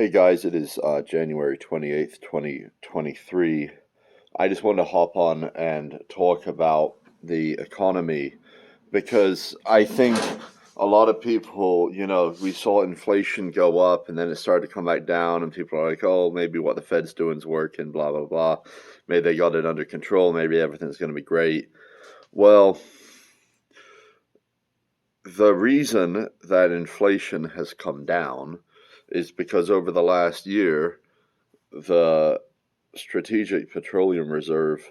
Hey guys, it is January 28th, 2023. I just wanted to hop on and talk about the economy because I think a lot of people, we saw inflation go up and then it started to come back down, and people are like, oh, maybe what the Fed's doing is working, blah, blah, blah. Maybe they got it under control. Maybe everything's going to be great. Well, the reason that inflation has come down is because over the last year, the Strategic Petroleum Reserve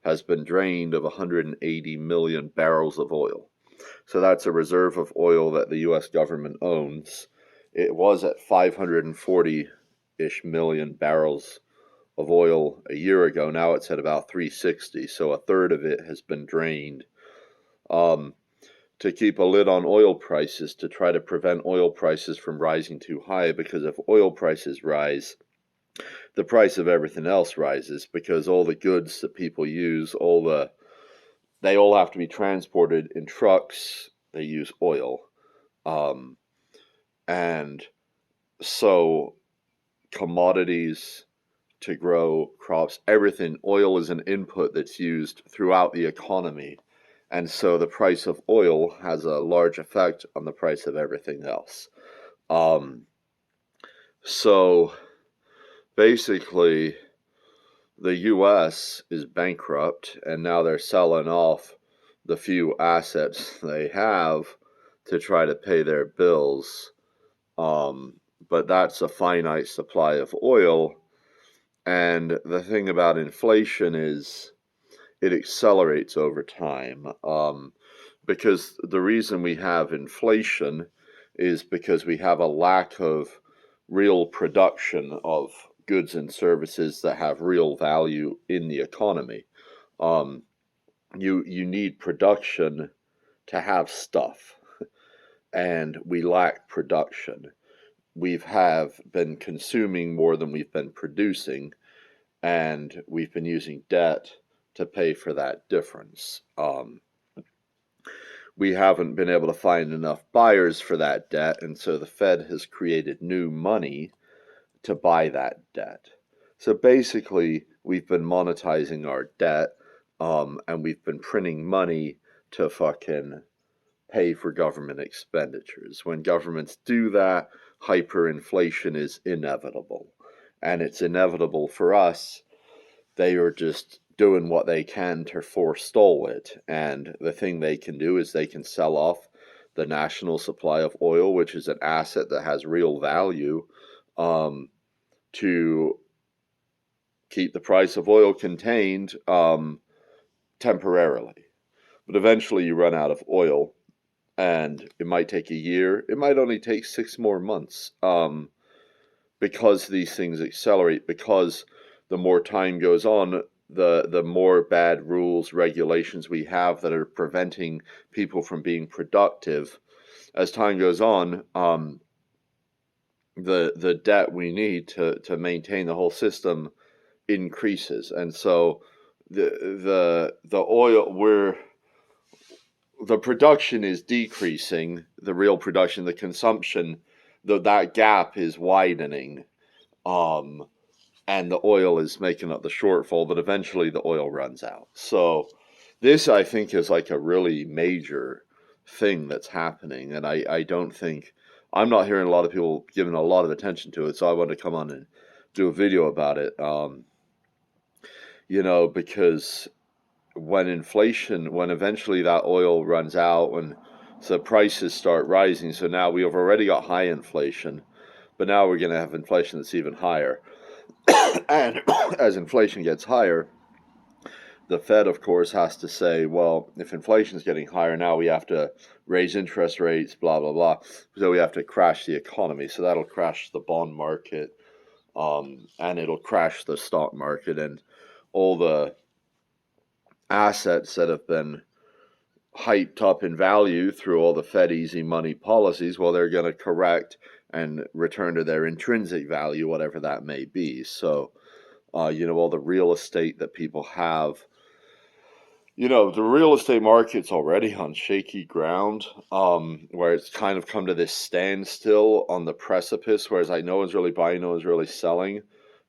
has been drained of 180 million barrels of oil. So that's a reserve of oil that the US government owns. It was at 540-ish million barrels of oil a year ago. Now it's at about 360. So a third of it has been drained. To keep a lid on oil prices, to try to prevent oil prices from rising too high, because if oil prices rise, the price of everything else rises, because all the goods that people use, they all have to be transported in trucks. They use oil. And so commodities to grow crops, everything, oil is an input that's used throughout the economy. And so the price of oil has a large effect on the price of everything else. So basically, the US is bankrupt, and now they're selling off the few assets they have to try to pay their bills. But that's a finite supply of oil. And the thing about inflation is it accelerates over time. Because the reason we have inflation is because we have a lack of real production of goods and services that have real value in the economy. You need production to have stuff, and we lack production. We have been consuming more than we've been producing, and we've been using debt to pay for that difference. We haven't been able to find enough buyers for that debt, and so the Fed has created new money to buy that debt. So basically, we've been monetizing our debt, and we've been printing money to fucking pay for government expenditures. When governments do that, hyperinflation is inevitable. And it's inevitable for us. They are just doing what they can to forestall it. And the thing they can do is they can sell off the national supply of oil, which is an asset that has real value, to keep the price of oil contained temporarily. But eventually you run out of oil, and it might take a year. It might only take 6 more months, because these things accelerate, because the more time goes on, the more bad rules, regulations we have that are preventing people from being productive. As time goes on, the debt we need to maintain the whole system increases. And so the oil, the production is decreasing, the real production, the consumption, that gap is widening, and the oil is making up the shortfall, but eventually the oil runs out. So this, I think, is like a really major thing that's happening, and I don't think, I'm not hearing a lot of people giving a lot of attention to it, so I wanted to come on and do a video about it, because when eventually that oil runs out, when the prices start rising, so now we have already got high inflation, but now we're going to have inflation that's even higher. And as inflation gets higher, the Fed, of course, has to say, well, if inflation is getting higher, now we have to raise interest rates, blah, blah, blah. So we have to crash the economy. So that'll crash the bond market, and it'll crash the stock market, and all the assets that have been hyped up in value through all the Fed easy money policies, well, they're going to correct and return to their intrinsic value, whatever that may be. So, all the real estate that people have The real estate market's already on shaky ground, where it's kind of come to this standstill on the precipice, whereas like no one's really buying, no one's really selling,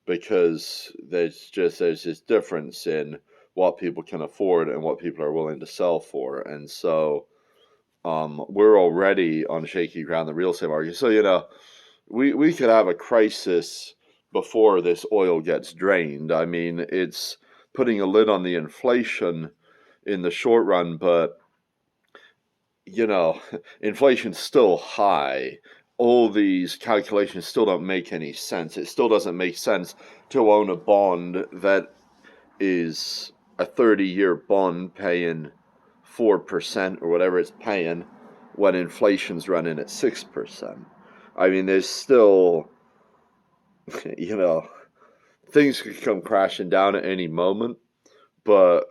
because there's this difference in what people can afford and what people are willing to sell for, and so we're already on shaky ground in the real estate market. So we could have a crisis before this oil gets drained. I mean, it's putting a lid on the inflation in the short run, but you know, inflation's still high. All these calculations still don't make any sense. It still doesn't make sense to own a bond that is a 30-year bond paying 4% or whatever it's paying when inflation's running at 6%. I mean, there's still, you know, things could come crashing down at any moment, but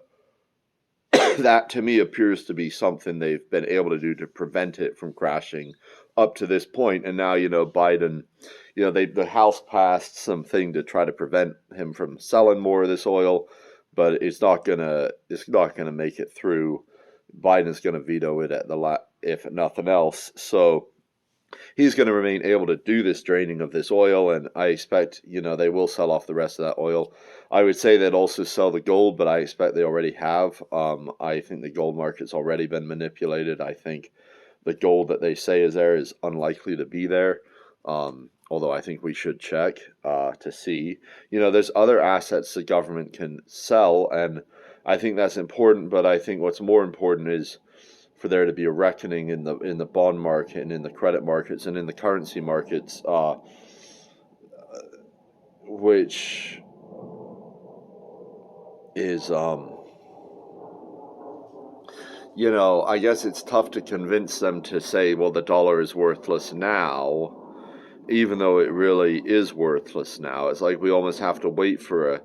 that to me appears to be something they've been able to do to prevent it from crashing up to this point. And now, Biden, the House passed something to try to prevent him from selling more of this oil, but it's not gonna make it through. Biden's gonna veto it at if nothing else. So he's going to remain able to do this draining of this oil, and I expect, they will sell off the rest of that oil. I would say they'd also sell the gold, but I expect they already have. I think the gold market's already been manipulated. I think the gold that they say is there is unlikely to be there. Although I think we should check to see. There's other assets the government can sell, and I think that's important, but I think what's more important is for there to be a reckoning in the bond market and in the credit markets and in the currency markets, which is I guess it's tough to convince them to say, well, the dollar is worthless now, even though it really is worthless now. It's like we almost have to wait for a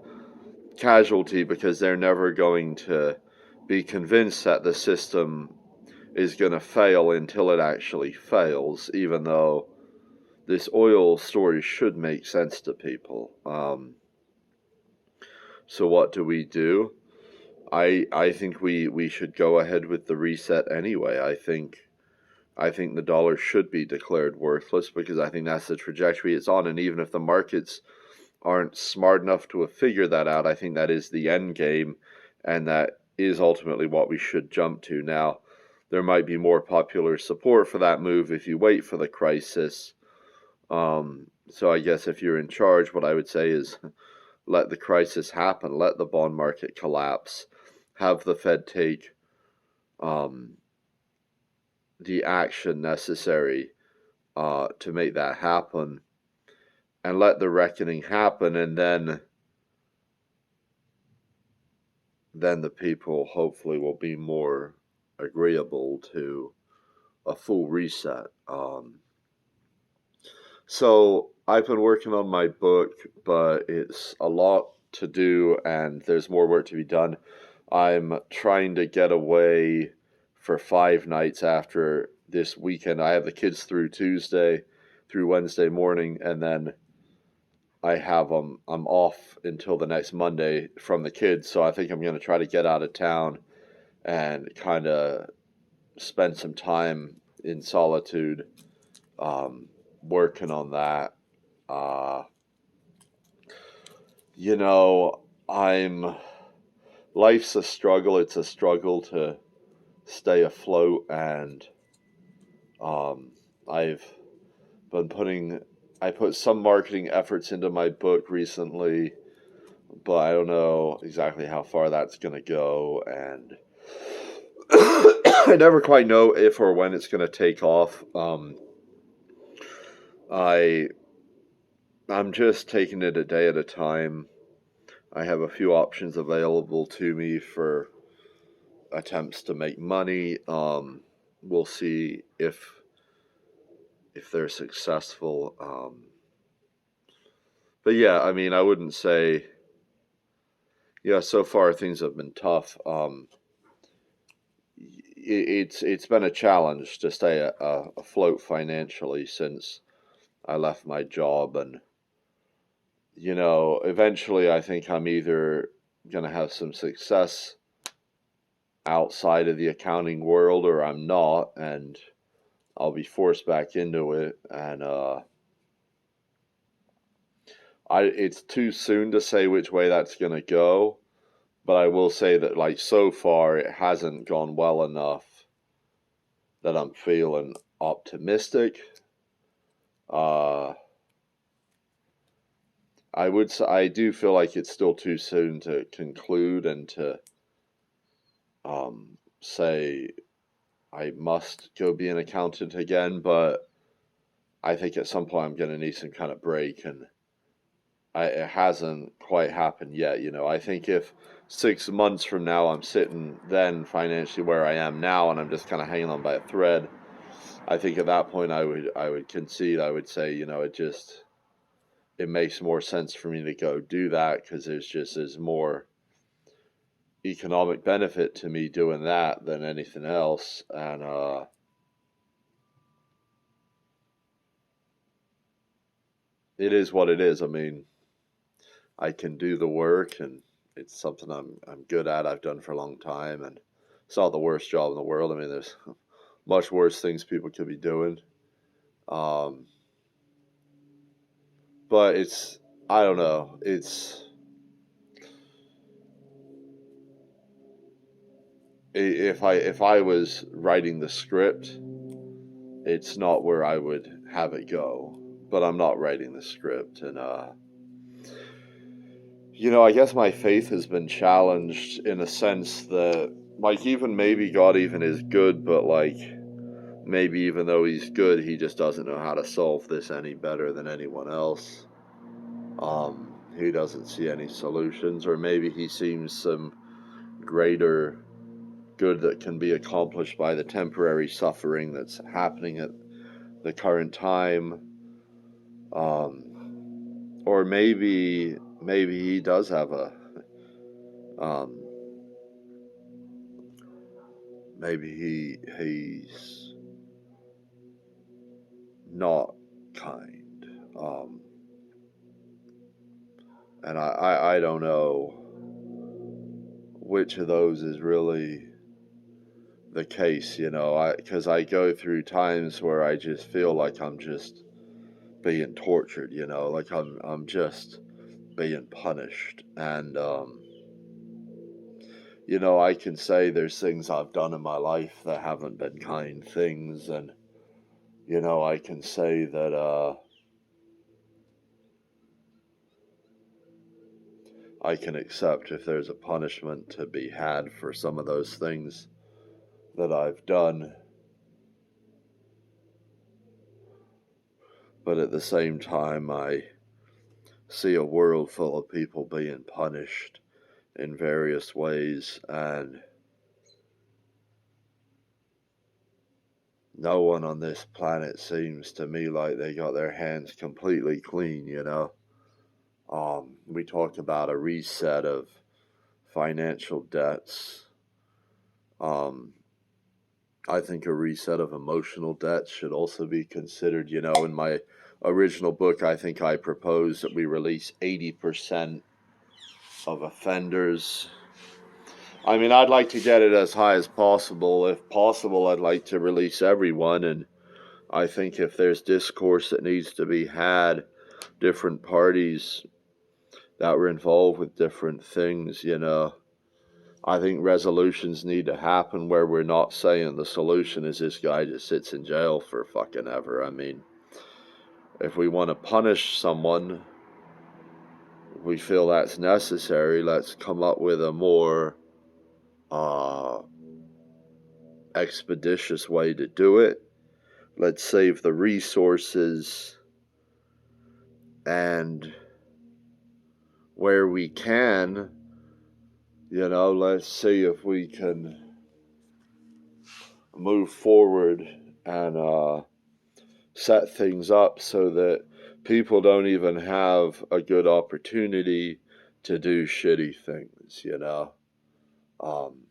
casualty because they're never going to be convinced that the system is going to fail until it actually fails, even though this oil story should make sense to people. So what do we do? I think we should go ahead with the reset anyway. I think the dollar should be declared worthless because I think that's the trajectory it's on. And even if the markets aren't smart enough to have figured that out, I think that is the end game, and that is ultimately what we should jump to. Now, there might be more popular support for that move if you wait for the crisis. So I guess if you're in charge, what I would say is let the crisis happen, let the bond market collapse, have the Fed take the action necessary to make that happen, and let the reckoning happen, and then the people hopefully will be more agreeable to a full reset. So I've been working on my book, but it's a lot to do and there's more work to be done. I'm trying to get away for 5 nights after this weekend. I have the kids through Tuesday, through Wednesday morning, and then I'm off until the next Monday from the kids. So I think I'm going to try to get out of town and kind of spend some time in solitude, working on that. Uh, you know, I'm life's a struggle. It's a struggle to stay afloat, and I've been I put some marketing efforts into my book recently, but I don't know exactly how far that's going to go, and I never quite know if or when it's going to take off. I I'm just taking it a day at a time. I have a few options available to me for attempts to make money. We'll see if they're successful. But yeah, I mean, I wouldn't say. Yeah, so far things have been tough. It's been a challenge to stay afloat financially since I left my job, and eventually I think I'm either gonna have some success outside of the accounting world or I'm not, and I'll be forced back into it. And it's too soon to say which way that's going to go, but I will say that, like, so far it hasn't gone well enough that I'm feeling optimistic. Uh, I do feel like it's still too soon to conclude and to say I must go be an accountant again, but I think at some point I'm going to need some kind of break, and it hasn't quite happened yet. I think if 6 months from now I'm sitting then financially where I am now, and I'm just kind of hanging on by a thread, I think at that point I would concede. I would say, it makes more sense for me to go do that because there's more economic benefit to me doing that than anything else, and it is what it is. I mean, I can do the work, and it's something I'm good at. I've done for a long time, and it's not the worst job in the world. I mean, there's much worse things people could be doing. Um, but I don't know. If I was writing the script, it's not where I would have it go. But I'm not writing the script, and I guess my faith has been challenged in a sense that, like, even maybe God even is good, but, like, maybe even though he's good, he just doesn't know how to solve this any better than anyone else. He doesn't see any solutions, or maybe he sees some greater good that can be accomplished by the temporary suffering that's happening at the current time. Or maybe he does have um, maybe he's not kind. And I don't know which of those is really the case, because I go through times where I just feel like I'm just being tortured, like I'm just being punished. And I can say there's things I've done in my life that haven't been kind things, and I can say that I can accept if there's a punishment to be had for some of those things that I've done. But at the same time, I see a world full of people being punished in various ways, and no one on this planet seems to me like they got their hands completely clean. We talked about a reset of financial debts. Um, I think a reset of emotional debts should also be considered. In my original book, I think I proposed that we release 80% of offenders. I mean, I'd like to get it as high as possible. If possible, I'd like to release everyone. And I think if there's discourse that needs to be had, different parties that were involved with different things, I think resolutions need to happen where we're not saying the solution is this guy just sits in jail for fucking ever. I mean, if we want to punish someone, we feel that's necessary, let's come up with a more uh, expeditious way to do it. Let's save the resources, and where we can, let's see if we can move forward and set things up so that people don't even have a good opportunity to do shitty things. Um,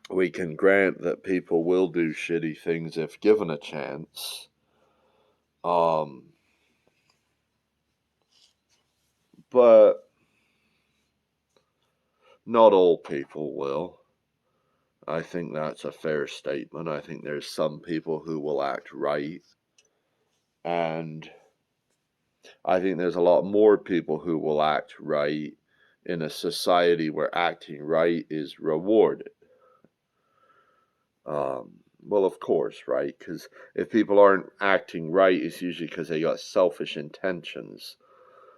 we can grant that people will do shitty things if given a chance. Um, but Not all people will. I think that's a fair statement. I think there's some people who will act right, and I think there's a lot more people who will act right in a society where acting right is rewarded. Well, of course, right? Because if people aren't acting right, it's usually because they got selfish intentions.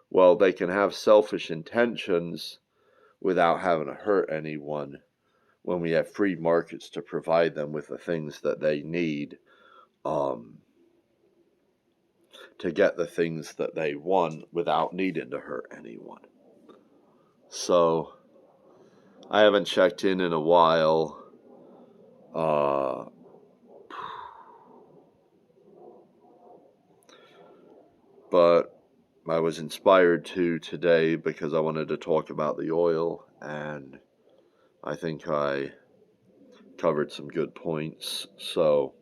Well, they can have selfish intentions without having to hurt anyone when we have free markets to provide them with the things that they need um, to get the things that they want without needing to hurt anyone. So I haven't checked in a while. But I was inspired to today because I wanted to talk about the oil, and I think I covered some good points. So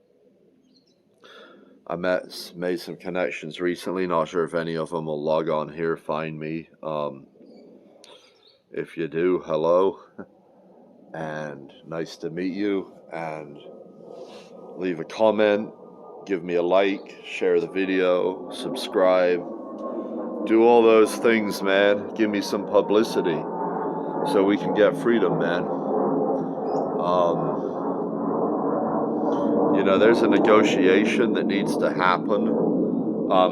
I made some connections recently. Not sure if any of them will log on here, find me. If you do, hello, and nice to meet you. And leave a comment, give me a like, share the video, subscribe. Do all those things, man. Give me some publicity so we can get freedom, man. There's a negotiation that needs to happen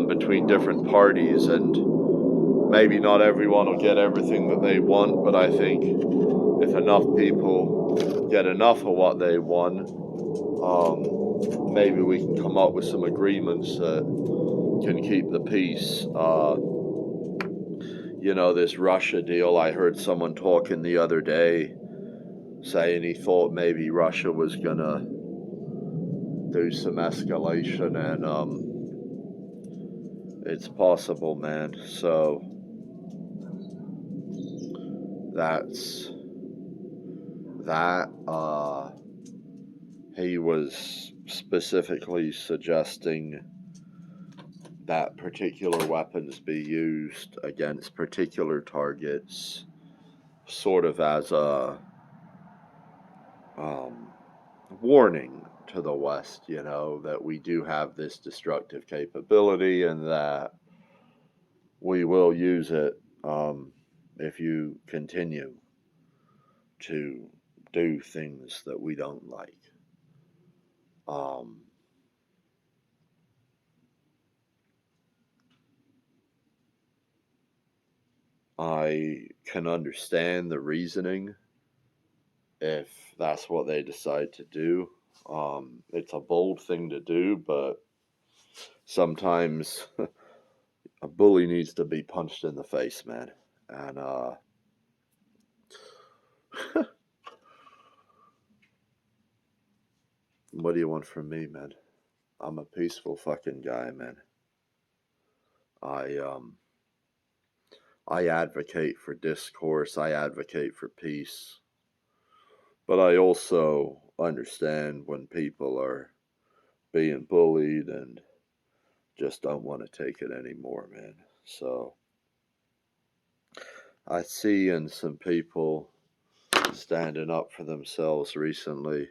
between different parties, and maybe not everyone will get everything that they want, but I think if enough people get enough of what they want, maybe we can come up with some agreements that can keep the peace. This Russia deal, I heard someone talking the other day saying he thought maybe Russia was gonna do some escalation, and it's possible, man. So that's that. He was specifically suggesting that particular weapons be used against particular targets, sort of as a warning to the West, that we do have this destructive capability and that we will use it if you continue to do things that we don't like. I can understand the reasoning if that's what they decide to do. It's a bold thing to do, but sometimes a bully needs to be punched in the face, man. And what do you want from me, man? I'm a peaceful fucking guy, man. I advocate for discourse. I advocate for peace. But I also understand when people are being bullied and just don't want to take it anymore, man. So I see in some people standing up for themselves recently.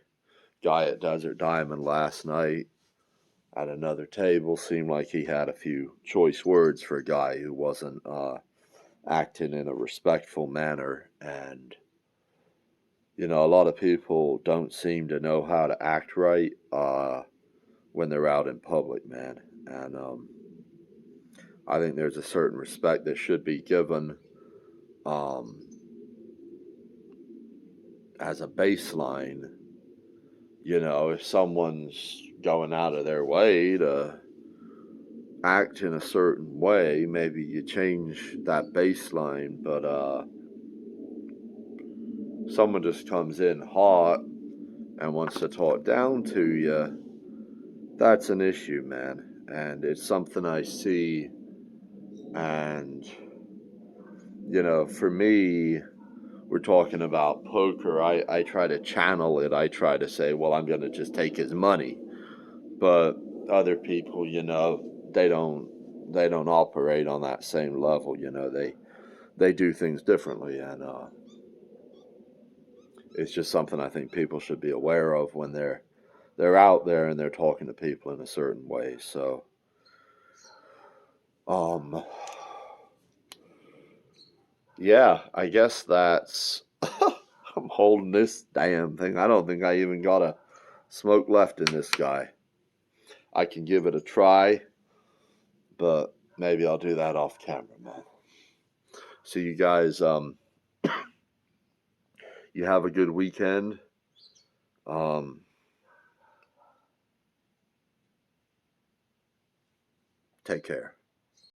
Guy at Desert Diamond last night at another table seemed like he had a few choice words for a guy who wasn't acting in a respectful manner. And a lot of people don't seem to know how to act right when they're out in public, man. And I think there's a certain respect that should be given as a baseline. If someone's going out of their way to act in a certain way, maybe you change that baseline. But someone just comes in hot and wants to talk down to you, that's an issue, man. And it's something I see. And for me, we're talking about poker. I try to channel it. I try to say, well, I'm going to just take his money. But other people, they don't operate on that same level. They do things differently. And it's just something I think people should be aware of when they're out there and they're talking to people in a certain way. So, um, yeah, I guess that's. I'm holding this damn thing. I don't think I even got a smoke left in this guy. I can give it a try, but maybe I'll do that off camera, man. So you guys, you have a good weekend. Um, take care.